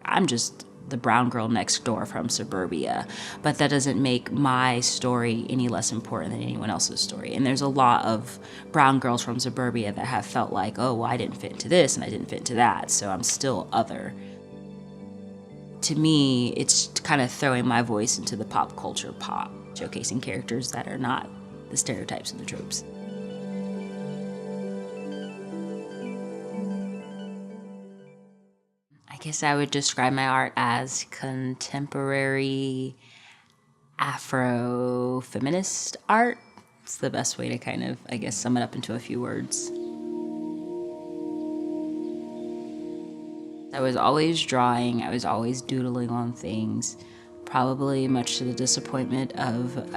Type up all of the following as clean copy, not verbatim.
I'm just the brown girl next door from suburbia, but that doesn't make my story any less important than anyone else's story. And there's a lot of brown girls from suburbia that have felt like, oh, well, I didn't fit into this and I didn't fit into that, so I'm still other. To me, it's kind of throwing my voice into the pop culture pot, showcasing characters that are not the stereotypes and the tropes. I guess I would describe my art as contemporary Afro-feminist art. It's the best way to kind of, I guess, sum it up into a few words. I was always drawing, I was always doodling on things, probably much to the disappointment of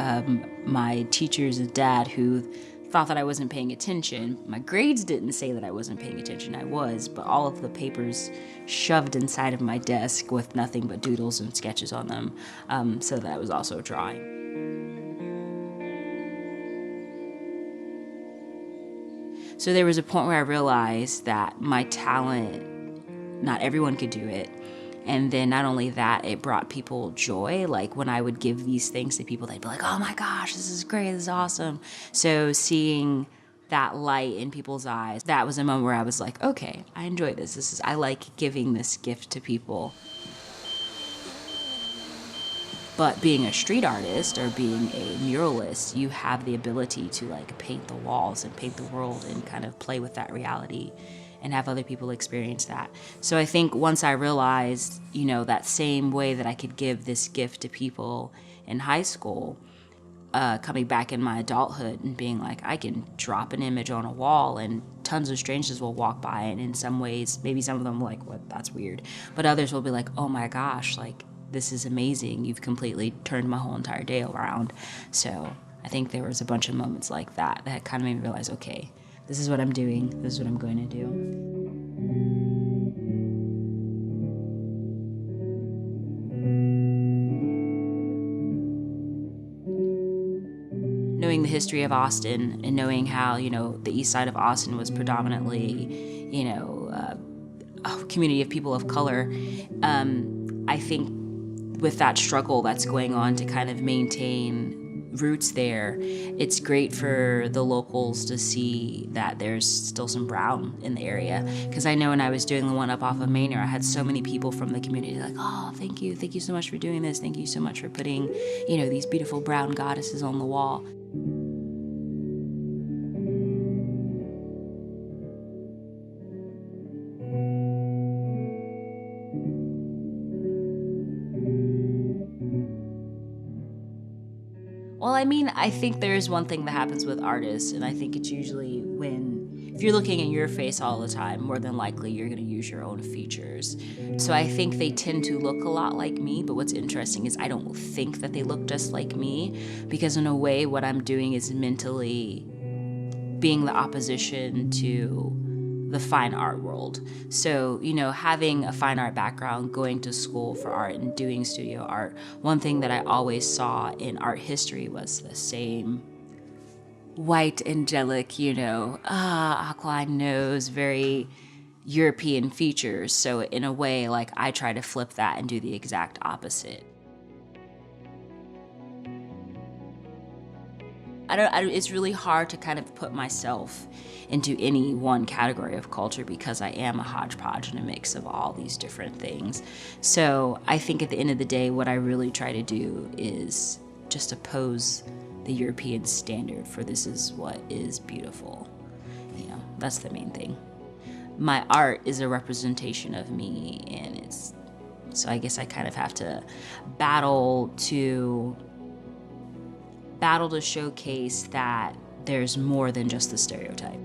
my teachers and dad, who thought that I wasn't paying attention. My grades didn't say that I wasn't paying attention, I was, but all of the papers shoved inside of my desk with nothing but doodles and sketches on them, so that I was also drawing. So there was a point where I realized that my talent, not everyone could do it. And then not only that, it brought people joy. Like when I would give these things to people, they'd be like, oh my gosh, this is great, this is awesome. So seeing that light in people's eyes, that was a moment where I was like, okay, I enjoy this. I like giving this gift to people. But being a street artist or being a muralist, you have the ability to like paint the walls and paint the world and kind of play with that reality and have other people experience that. So I think once I realized, you know, that same way that I could give this gift to people in high school, coming back in my adulthood and being like, I can drop an image on a wall and tons of strangers will walk by, and in some ways, maybe some of them will like, what, that's weird. But others will be like, oh my gosh, like, this is amazing. You've completely turned my whole entire day around. So I think there was a bunch of moments like that that kind of made me realize, okay, this is what I'm doing, this is what I'm going to do. Knowing the history of Austin and knowing how, you know, the east side of Austin was predominantly, you know, a community of people of color, I think with that struggle that's going on to kind of maintain roots there, it's great for the locals to see that there's still some brown in the area. Because I know when I was doing the one up off of Manor, I had so many people from the community like, oh, thank you so much for doing this. Thank you so much for putting, you know, these beautiful brown goddesses on the wall. Well, I mean, I think there is one thing that happens with artists, and I think it's usually if you're looking at your face all the time, more than likely you're gonna use your own features. So I think they tend to look a lot like me, but what's interesting is I don't think that they look just like me, because in a way what I'm doing is mentally being the opposition to the fine art world. So, you know, having a fine art background, going to school for art and doing studio art, one thing that I always saw in art history was the same white, angelic, you know, aquiline nose, very European features. So in a way, like, I try to flip that and do the exact opposite. It's really hard to kind of put myself into any one category of culture because I am a hodgepodge and a mix of all these different things. So I think at the end of the day, what I really try to do is just oppose the European standard for this is what is beautiful. You know, that's the main thing. My art is a representation of me, and so I guess I kind of have to battle to showcase that there's more than just the stereotype.